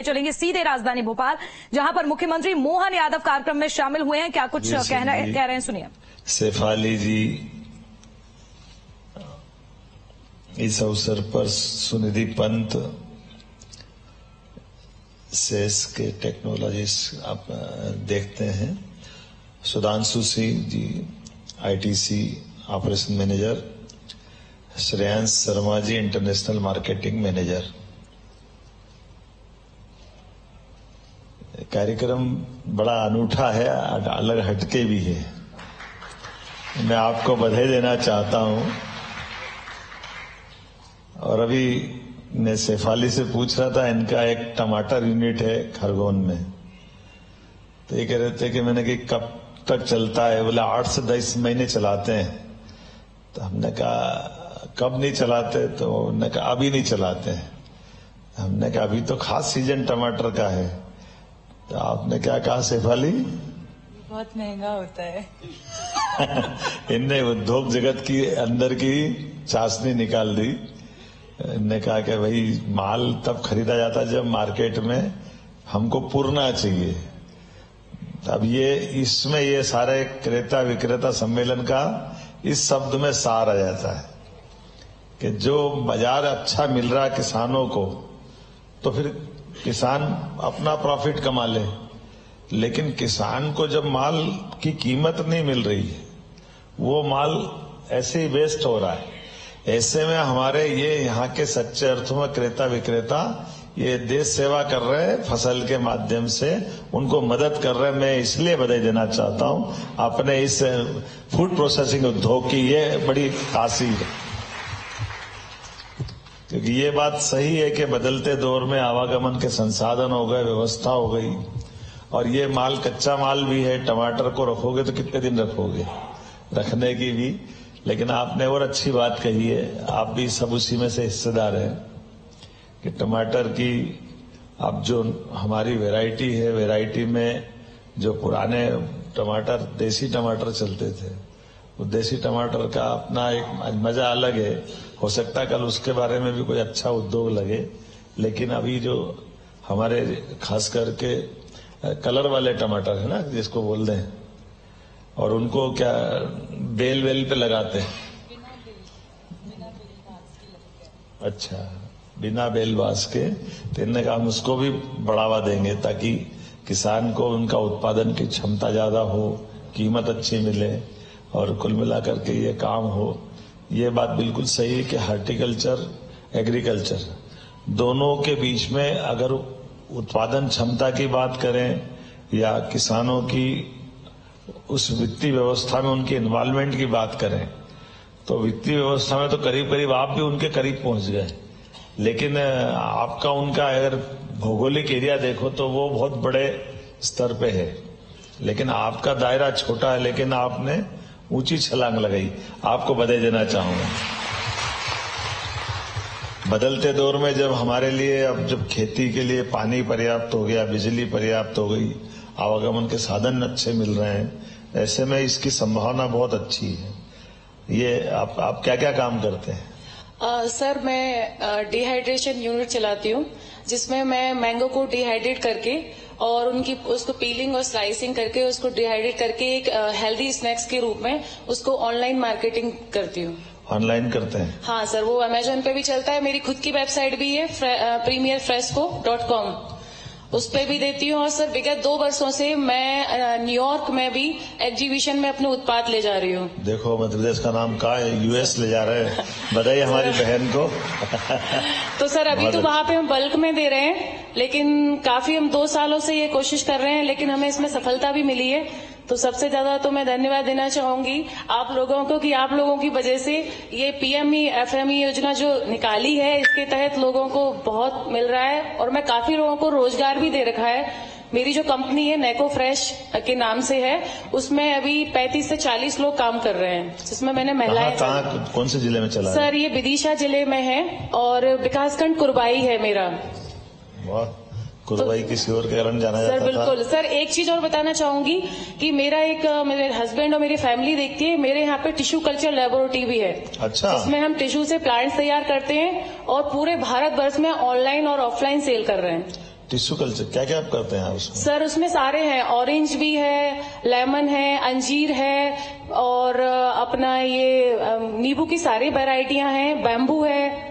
चलेंगे सीधे राजधानी भोपाल, जहां पर मुख्यमंत्री मोहन यादव कार्यक्रम में शामिल हुए हैं। क्या कुछ कह रहे हैं सुनिए। शेफाली जी इस अवसर पर सुनिधि पंत सेस के टेक्नोलॉजिस्ट आप देखते हैं, Sudhanshu Singh ji ITC operation manager, Shreyansh Sharma ji international marketing manager. कार्यक्रम बड़ा अनूठा है, अलग हटके भी है। मैं आपको बधाई देना चाहता हूं। और अभी मैं शेफाली से पूछ रहा था, इनका एक टमाटर यूनिट है खरगोन में, तो ये कह रहे थे कि मैंने कि कब तक चलता है, बोला 8 से 10 महीने चलाते हैं। तो हमने कहा कब नहीं चलाते, तो उन्होंने कहा अभी नहीं चलाते हैं। हमने कहा अभी तो खास सीजन टमाटर का है। तो आपने क्या कहा शेफाली? बहुत महंगा होता है। इनने उद्योग जगत की अंदर की चाशनी निकाल दी। इनने कहा कि भाई माल तब खरीदा जाता जब मार्केट में हमको पुरना चाहिए। अब ये इसमें ये सारे क्रेता विक्रेता सम्मेलन का इस शब्द में सार आ जाता है कि जो बाजार अच्छा मिल रहा है किसानों को, तो फिर किसान अपना प्रॉफिट कमा ले, लेकिन किसान को जब माल की कीमत नहीं मिल रही है, वो माल ऐसे ही वेस्ट हो रहा है। ऐसे में हमारे ये यहाँ के सच्चे अर्थों में क्रेता विक्रेता ये देश सेवा कर रहे हैं, फसल के माध्यम से उनको मदद कर रहे हैं। मैं इसलिए बधाई देना चाहता हूँ अपने इस फूड प्रोसेसिंग उद्योग की, ये बड़ी तासीर है। क्योंकि ये बात सही है कि बदलते दौर में आवागमन के संसाधन हो गए, व्यवस्था हो गई, और ये माल कच्चा माल भी है। टमाटर को रखोगे तो कितने दिन रखोगे, रखने की भी। लेकिन आपने और अच्छी बात कही है, आप भी सब उसी में से हिस्सेदार हैं कि टमाटर की अब जो हमारी वैरायटी है, वैरायटी में जो पुराने टमाटर देसी टमाटर चलते थे, वो देसी टमाटर का अपना एक मजा अलग है। हो सकता है कल उसके बारे में भी कोई अच्छा उद्योग लगे, लेकिन अभी जो हमारे खास करके कलर वाले टमाटर है ना, जिसको बोल दें, और उनको क्या बेल वेल पे लगाते हैं। अच्छा, बिना बेल बास के, तो इनने कहा हम उसको भी बढ़ावा देंगे ताकि किसान को उनका उत्पादन की क्षमता ज्यादा हो, कीमत अच्छी मिले और कुल मिलाकर के ये काम हो। ये बात बिल्कुल सही है कि हार्टिकल्चर एग्रीकल्चर दोनों के बीच में अगर उत्पादन क्षमता की बात करें या किसानों की उस वित्तीय व्यवस्था में उनकी इन्वॉल्वमेंट की बात करें, तो वित्तीय व्यवस्था में तो करीब करीब आप भी उनके करीब पहुंच गए। लेकिन आपका उनका अगर भौगोलिक एरिया देखो तो वो बहुत बड़े स्तर पे है, लेकिन आपका दायरा छोटा है, लेकिन आपने ऊंची छलांग लगाई। आपको बधाई देना चाहूंगा। बदलते दौर में जब हमारे लिए अब जब खेती के लिए पानी पर्याप्त हो गया, बिजली पर्याप्त हो गई, आवागमन के साधन अच्छे मिल रहे हैं, ऐसे में इसकी संभावना बहुत अच्छी है। ये आप क्या क्या काम करते हैं? सर मैं डिहाइड्रेशन यूनिट चलाती हूँ, जिसमें मैं मैंगो को डिहाइड्रेट करके और उसको पीलिंग और स्लाइसिंग करके उसको डिहाइड्रेट करके एक हेल्दी स्नैक्स के रूप में उसको ऑनलाइन मार्केटिंग करती हूँ। ऑनलाइन करते हैं? हाँ सर, वो अमेजोन पे भी चलता है, मेरी खुद की वेबसाइट भी है premierfresco.com, उस पे भी देती हूँ। और सर विगत 2 वर्षों से मैं न्यूयॉर्क में भी एग्जीबिशन में अपने उत्पाद ले जा रही हूँ। देखो मध्य प्रदेश का नाम कहाँ है, यूएस ले जा रहे हैं। बधाई हमारी बहन को। तो सर अभी तो वहाँ पे हम बल्क में दे रहे हैं, लेकिन काफी हम 2 सालों से ये कोशिश कर रहे हैं, लेकिन हमें इसमें सफलता भी मिली है। तो सबसे ज्यादा तो मैं धन्यवाद देना चाहूंगी आप लोगों को कि आप लोगों की वजह से ये पीएमई एफएमई योजना जो निकाली है, इसके तहत लोगों को बहुत मिल रहा है और मैं काफी लोगों को रोजगार भी दे रखा है। मेरी जो कंपनी है नेको फ्रेश के नाम से है, उसमें अभी 35 से 40 लोग काम कर रहे हैं, जिसमें मैंने महिलाएं। कौन से जिले में चला? सर ये विदिशा जिले में है और विकासखंड कुरबाई है मेरा। वाह, कुरबाई किसी और के कारण जाना जाता था। सर बिल्कुल। सर एक चीज और बताना चाहूंगी कि मेरे हस्बैंड और मेरी फैमिली देखती है, मेरे यहाँ पे टिश्यू कल्चर लेबोरेटरी भी है। अच्छा। जिसमें हम टिश्यू से प्लांट्स तैयार करते हैं और पूरे भारत वर्ष में ऑनलाइन और ऑफलाइन सेल कर रहे हैं। टिश्यू कल्चर क्या क्या आप करते हैं उसमें? सर उसमें सारे हैं, ऑरेंज भी है, लेमन है, अंजीर है, और अपना ये नींबू की सारी वैरायटियां हैं, बैम्बू है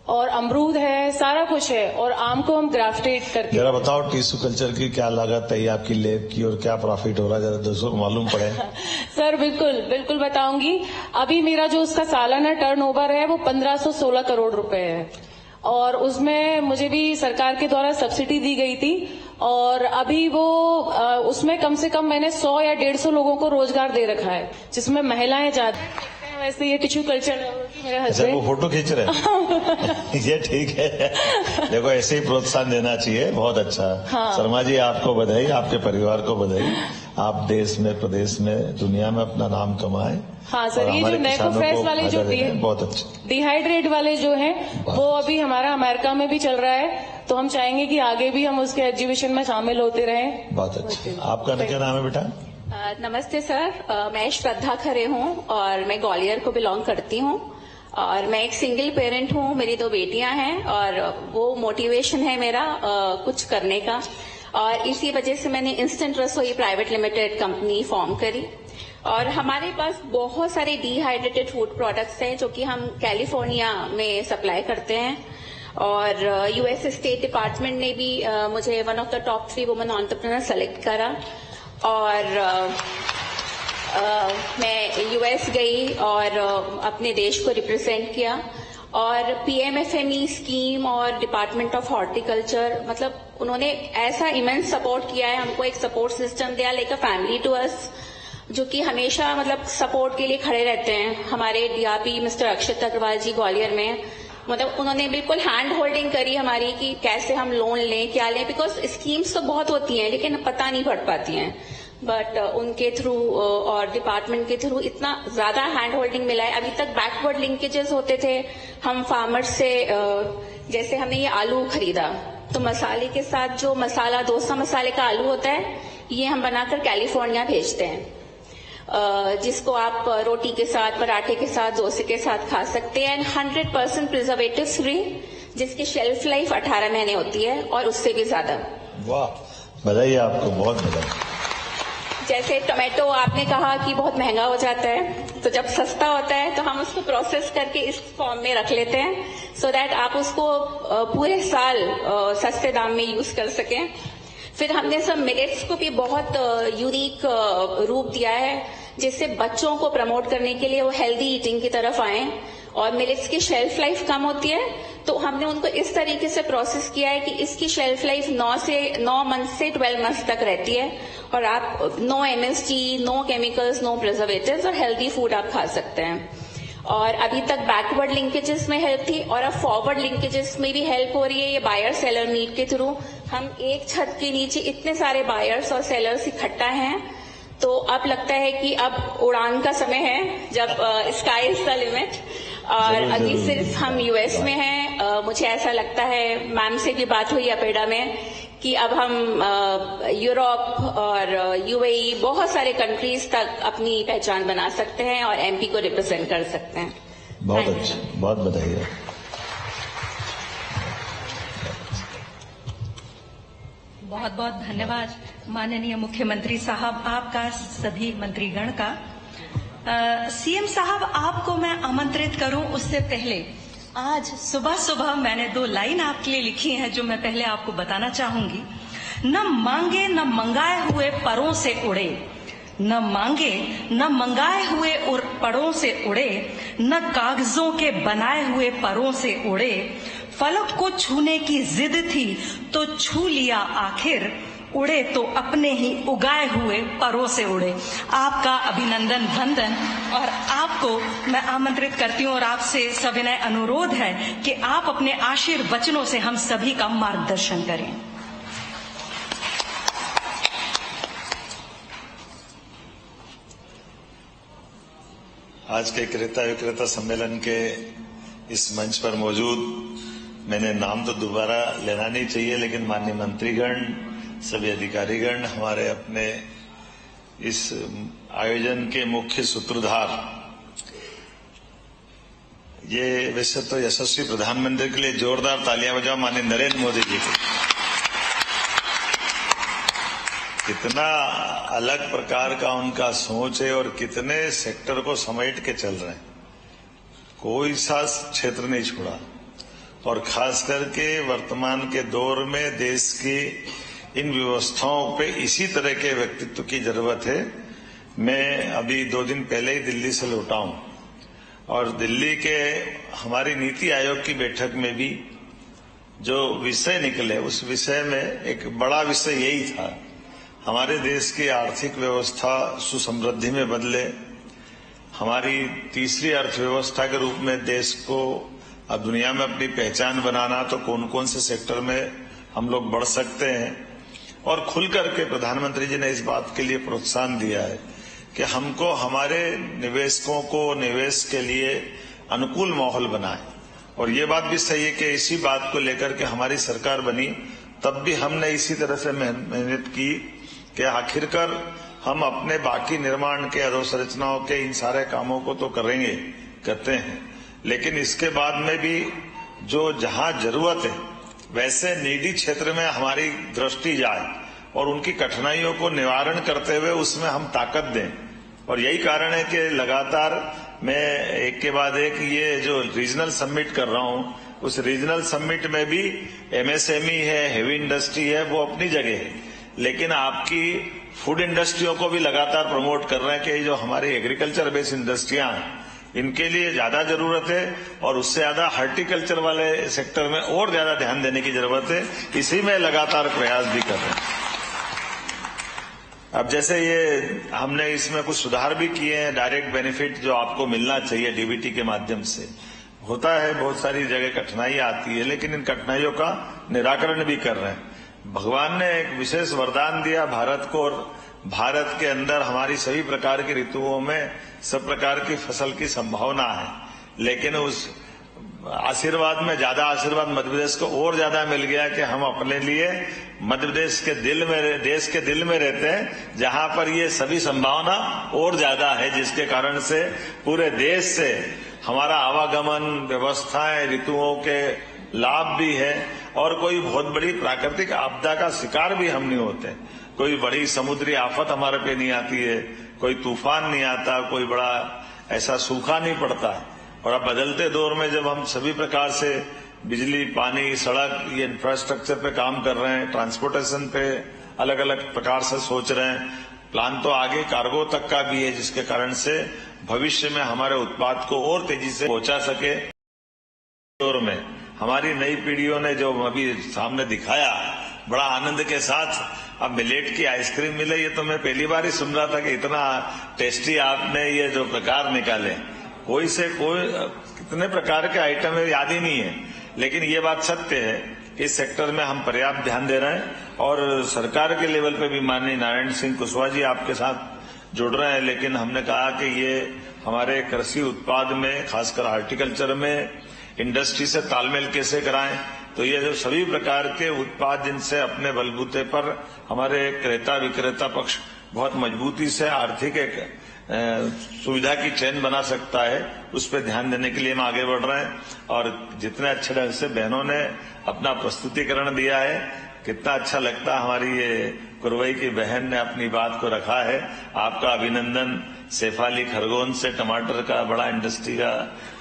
और अमरूद है, सारा कुछ है, और आम को हम ग्राफ्टेड करके। जरा बताओ टिश्यू कल्चर की क्या लागत है आपकी लैब की और क्या प्रॉफिट हो रहा है, जरा दोस्तों को मालूम पड़े। सर बिल्कुल बिल्कुल बताऊंगी। अभी मेरा जो उसका सालाना टर्नओवर है वो 1516 करोड़ रुपए है, और उसमें मुझे भी सरकार के द्वारा सब्सिडी दी गई थी, और अभी वो उसमें कम से कम मैंने 100 या 150 लोगों को रोजगार दे रखा है, जिसमें महिलाएं ज्यादा। वैसे ये टिश्यू कल्चर मेरे हस्बैंड वो फोटो खींच रहे हैं। ये ठीक है, देखो ऐसे ही प्रोत्साहन देना चाहिए, बहुत अच्छा। हाँ। शर्मा जी आपको बधाई, आपके परिवार को बधाई, आप देश में, प्रदेश में, दुनिया में अपना नाम कमाएं। हाँ सर, ये जो मैको फ्रेश वाले जो बहुत अच्छे डिहाइड्रेट वाले जो हैं वो अभी हमारा अमेरिका में भी चल रहा है, तो हम चाहेंगे कि आगे भी हम उसके एग्जीबिशन में शामिल होते रहें। बहुत अच्छा। आपका क्या नाम है बेटा? नमस्ते सर, मैं श्रद्धा खरे हूँ और मैं ग्वालियर को बिलोंग करती हूँ, और मैं एक सिंगल पेरेंट हूँ, मेरी 2 बेटियां हैं, और वो मोटिवेशन है मेरा कुछ करने का, और इसी वजह से मैंने इंस्टेंट रसोई प्राइवेट लिमिटेड कंपनी फॉर्म करी। और हमारे पास बहुत सारे डिहाइड्रेटेड फूड प्रोडक्ट्स हैं जो कि हम कैलिफोर्निया में सप्लाई करते हैं, और यूएस स्टेट डिपार्टमेंट ने भी मुझे one of the top 3 women entrepreneur select करा, और मैं यूएस गई और अपने देश को रिप्रेजेंट किया, और पीएमएफएमई स्कीम और डिपार्टमेंट ऑफ हॉर्टिकल्चर, मतलब उन्होंने ऐसा इमेंस सपोर्ट किया है हमको, एक सपोर्ट सिस्टम दिया, like a family to us, जो कि हमेशा मतलब सपोर्ट के लिए खड़े रहते हैं। हमारे डीआरपी मिस्टर अक्षत अग्रवाल जी ग्वालियर में, मतलब उन्होंने बिल्कुल हैंड होल्डिंग करी हमारी कि कैसे हम लोन लें, क्या लें, बिकॉज स्कीम्स तो बहुत होती हैं लेकिन पता नहीं पड़ पाती हैं, बट उनके थ्रू और डिपार्टमेंट के थ्रू इतना ज्यादा हैंड होल्डिंग मिला है। अभी तक बैकवर्ड लिंकेजेस होते थे हम फार्मर्स से, जैसे हमने ये आलू खरीदा तो मसाले के साथ जो मसाला डोसा मसाले का आलू होता है, ये हम बनाकर कैलिफोर्निया भेजते हैं, जिसको आप रोटी के साथ, पराठे के साथ, डोसे के साथ खा सकते हैं, एंड 100% प्रिजर्वेटिव फ्री, जिसकी शेल्फ लाइफ 18 महीने होती है और उससे भी ज्यादा। वाह, बधाई आपको, बहुत बधाई। जैसे टोमेटो आपने कहा कि बहुत महंगा हो जाता है, तो जब सस्ता होता है तो हम उसको प्रोसेस करके इस फॉर्म में रख लेते हैं, सो दैट आप उसको पूरे साल सस्ते दाम में यूज कर सकें। फिर हमने सब मिलेट्स को भी बहुत यूनिक रूप दिया है, जिससे बच्चों को प्रमोट करने के लिए वो हेल्दी ईटिंग की तरफ आए, और मिलेट्स की शेल्फ लाइफ कम होती है, तो हमने उनको इस तरीके से प्रोसेस किया है कि इसकी शेल्फ लाइफ 9 मंथ से 12 मंथ तक रहती है, और आप no MSG, no chemicals, no preservatives, और हेल्दी फूड आप खा सकते हैं। और अभी तक बैकवर्ड लिंकेजेस में हेल्प थी, और अब फॉरवर्ड लिंकेजेस में भी हेल्प हो रही है, ये बायर सेलर मीट के थ्रू। हम एक छत के नीचे इतने सारे बायर्स और सेलर्स इकट्ठा हैं, तो अब लगता है कि अब उड़ान का समय है, जब स्काई इज द लिमिट। और अभी सिर्फ हम यूएस में हैं, मुझे ऐसा लगता है, मैम से भी बात हुई अपेडा में, कि अब हम यूरोप और यूएई बहुत सारे कंट्रीज तक अपनी पहचान बना सकते हैं और एमपी को रिप्रेजेंट कर सकते हैं। बहुत अच्छा, बहुत बधाई है। बहुत बहुत धन्यवाद माननीय मुख्यमंत्री साहब, आपका, सभी मंत्रीगण का। सीएम साहब, आपको मैं आमंत्रित करूं उससे पहले आज सुबह सुबह मैंने 2 लाइन आपके लिए लिखी हैं जो मैं पहले आपको बताना चाहूंगी। न मांगे न मंगाए हुए परों से उड़े, न मांगे न मंगाए हुए और परों से उड़े, न कागजों के बनाए हुए परों से उड़े, फलक को छूने की जिद थी तो छू लिया आखिर, उड़े तो अपने ही उगाए हुए परों से उड़े। आपका अभिनंदन वंदन, और आपको मैं आमंत्रित करती हूँ और आपसे सविनय अनुरोध है कि आप अपने आशीर्वचनों से हम सभी का मार्गदर्शन करें। आज के क्रेता विक्रेता सम्मेलन के इस मंच पर मौजूद, मैंने नाम तो दोबारा लेना नहीं चाहिए, लेकिन माननीय मंत्रीगण, सभी अधिकारीगण, हमारे अपने इस आयोजन के मुख्य सूत्रधार, ये वैसे तो यशस्वी प्रधानमंत्री के लिए जोरदार तालियां बजाओ माननीय नरेंद्र मोदी जी को। कितना अलग प्रकार का उनका सोच है और कितने सेक्टर को समेट के चल रहे हैं, कोई सा क्षेत्र नहीं छोड़ा। और खास करके वर्तमान के दौर में देश की इन व्यवस्थाओं पे इसी तरह के व्यक्तित्व की जरूरत है। मैं अभी 2 दिन पहले ही दिल्ली से लौटा हूं और दिल्ली के हमारी नीति आयोग की बैठक में भी जो विषय निकले उस विषय में एक बड़ा विषय यही था, हमारे देश की आर्थिक व्यवस्था सुसमृद्धि में बदले, हमारी तीसरी अर्थव्यवस्था के रूप में देश को अब दुनिया में अपनी पहचान बनाना, तो कौन कौन से सेक्टर में हम लोग बढ़ सकते हैं। और खुल करके प्रधानमंत्री जी ने इस बात के लिए प्रोत्साहन दिया है कि हमको हमारे निवेशकों को निवेश के लिए अनुकूल माहौल बनाए। और ये बात भी सही है कि इसी बात को लेकर के हमारी सरकार बनी, तब भी हमने इसी तरह से मेहनत की कि आखिरकार हम अपने बाकी निर्माण के अधोसंरचनाओं के इन सारे कामों को तो करेंगे, करते हैं, लेकिन इसके बाद में भी जो जहां जरूरत है वैसे नीडी क्षेत्र में हमारी दृष्टि जाए और उनकी कठिनाइयों को निवारण करते हुए उसमें हम ताकत दें। और यही कारण है कि लगातार मैं एक के बाद एक ये जो रीजनल समिट कर रहा हूं, उस रीजनल समिट में भी एमएसएमई है, हेवी इंडस्ट्री है, वो अपनी जगह है, लेकिन आपकी फूड इंडस्ट्रियों को भी लगातार प्रमोट कर रहे हैं कि जो हमारी एग्रीकल्चर बेस्ड इंडस्ट्रियां हैं इनके लिए ज्यादा जरूरत है और उससे ज्यादा हॉर्टिकल्चर वाले सेक्टर में और ज्यादा ध्यान देने की जरूरत है। इसी में लगातार प्रयास भी कर रहे हैं। अब जैसे ये हमने इसमें कुछ सुधार भी किए हैं, डायरेक्ट बेनिफिट जो आपको मिलना चाहिए डीबीटी के माध्यम से होता है, बहुत सारी जगह कठिनाई आती है, लेकिन इन कठिनाइयों का निराकरण भी कर रहे हैं। भगवान ने एक विशेष वरदान दिया भारत को, और भारत के अंदर हमारी सभी प्रकार की ऋतुओं में सब प्रकार की फसल की संभावना है, लेकिन उस आशीर्वाद में ज्यादा आशीर्वाद मध्य प्रदेश को और ज्यादा मिल गया कि हम अपने लिए मध्य प्रदेश के दिल में, देश के दिल में रहते हैं, जहां पर ये सभी संभावना और ज्यादा है, जिसके कारण से पूरे देश से हमारा आवागमन, व्यवस्थाएं, ऋतुओं के लाभ भी है और कोई बहुत बड़ी प्राकृतिक आपदा का शिकार भी हम नहीं होते। कोई बड़ी समुद्री आफत हमारे पे नहीं आती है, कोई तूफान नहीं आता, कोई बड़ा ऐसा सूखा नहीं पड़ता। और अब बदलते दौर में जब हम सभी प्रकार से बिजली, पानी, सड़क, ये इंफ्रास्ट्रक्चर पे काम कर रहे हैं, ट्रांसपोर्टेशन पे अलग अलग प्रकार से सोच रहे हैं, प्लान तो आगे कार्गो तक का भी है, जिसके कारण से भविष्य में हमारे उत्पाद को और तेजी से पहुंचा सके। दौर में हमारी नई पीढ़ियों ने जो अभी सामने दिखाया बड़ा आनंद के साथ, अब मिलेट की आइसक्रीम मिले, ये तो मैं पहली बार ही सुन रहा था कि इतना टेस्टी आपने ये जो प्रकार निकाले, कोई से कोई कितने प्रकार के आइटम है याद ही नहीं है, लेकिन ये बात सत्य है कि इस सेक्टर में हम पर्याप्त ध्यान दे रहे हैं। और सरकार के लेवल पे भी माननीय नारायण सिंह कुशवाहा जी आपके साथ जुड़ रहे हैं, लेकिन हमने कहा कि ये हमारे कृषि उत्पाद में, खासकर हार्टिकल्चर में इंडस्ट्री से तालमेल कैसे कराएं। तो ये जो सभी प्रकार के उत्पाद जिनसे अपने बलबूते पर हमारे क्रेता विक्रेता पक्ष बहुत मजबूती से आर्थिक एक सुविधा की चेन बना सकता है, उस पर ध्यान देने के लिए हम आगे बढ़ रहे हैं। और जितने अच्छे ढंग से बहनों ने अपना प्रस्तुतिकरण दिया है, कितना अच्छा लगता है, हमारी ये कुरवई की बहन ने अपनी बात को रखा है। आपका अभिनंदन। शेफाली खरगोन से टमाटर का बड़ा इंडस्ट्री का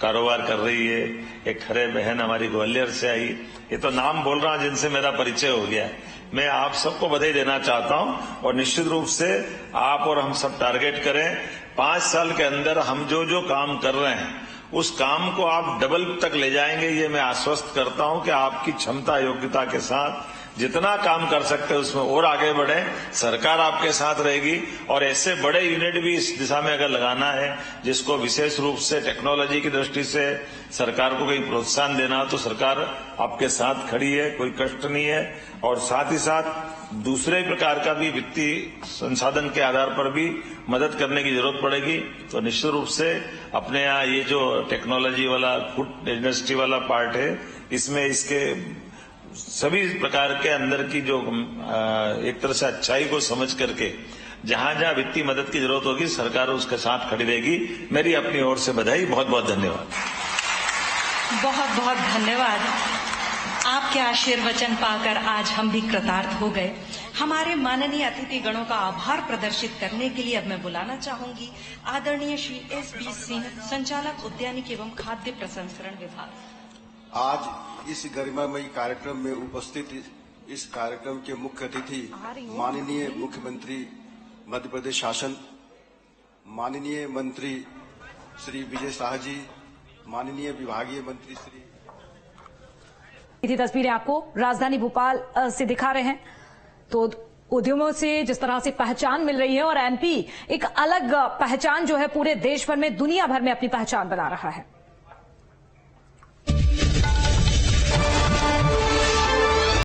कारोबार कर रही है। एक खरे बहन हमारी ग्वालियर से आई। ये तो नाम बोल रहा हूं जिनसे मेरा परिचय हो गया है। मैं आप सबको बधाई देना चाहता हूं और निश्चित रूप से आप और हम सब टारगेट करें 5 साल के अंदर हम जो जो काम कर रहे हैं उस काम को आप डबल तक ले जाएंगे, ये मैं आश्वस्त करता हूं कि आपकी क्षमता योग्यता के साथ जितना काम कर सकते हैं उसमें और आगे बढ़े। सरकार आपके साथ रहेगी और ऐसे बड़े यूनिट भी इस दिशा में अगर लगाना है जिसको विशेष रूप से टेक्नोलॉजी की दृष्टि से सरकार को कहीं प्रोत्साहन देना हो तो सरकार आपके साथ खड़ी है, कोई कष्ट नहीं है। और साथ ही साथ दूसरे प्रकार का भी वित्तीय संसाधन के आधार पर भी मदद करने की जरूरत पड़ेगी। तो निश्चित रूप से अपने यहाँ ये जो टेक्नोलॉजी वाला फूड इंडस्ट्री वाला पार्ट है, इसमें इसके सभी प्रकार के अंदर की जो एक तरह से अच्छाई को समझ करके जहां जहां वित्तीय मदद की जरूरत होगी सरकार उसके साथ खड़ी रहेगी। मेरी अपनी ओर से बधाई, बहुत बहुत धन्यवाद। बहुत बहुत धन्यवाद। आपके आशीर्वचन पाकर आज हम भी कृतार्थ हो गए। हमारे माननीय अतिथि गणों का आभार प्रदर्शित करने के लिए अब मैं बुलाना चाहूंगी आदरणीय श्री S.B. सिंह, संचालक उद्यानिकी एवं खाद्य प्रसंस्करण विभाग। आज इस गरिमामयी कार्यक्रम में उपस्थित इस कार्यक्रम के मुख्य अतिथि माननीय मुख्यमंत्री मध्य प्रदेश शासन, माननीय मंत्री श्री विजय शाह जी, माननीय विभागीय मंत्री श्री। ये तस्वीरें आपको राजधानी भोपाल से दिखा रहे हैं। तो उद्यमों से जिस तरह से पहचान मिल रही है और एमपी एक अलग पहचान जो है पूरे देश भर में, दुनिया भर में अपनी पहचान बना रहा है।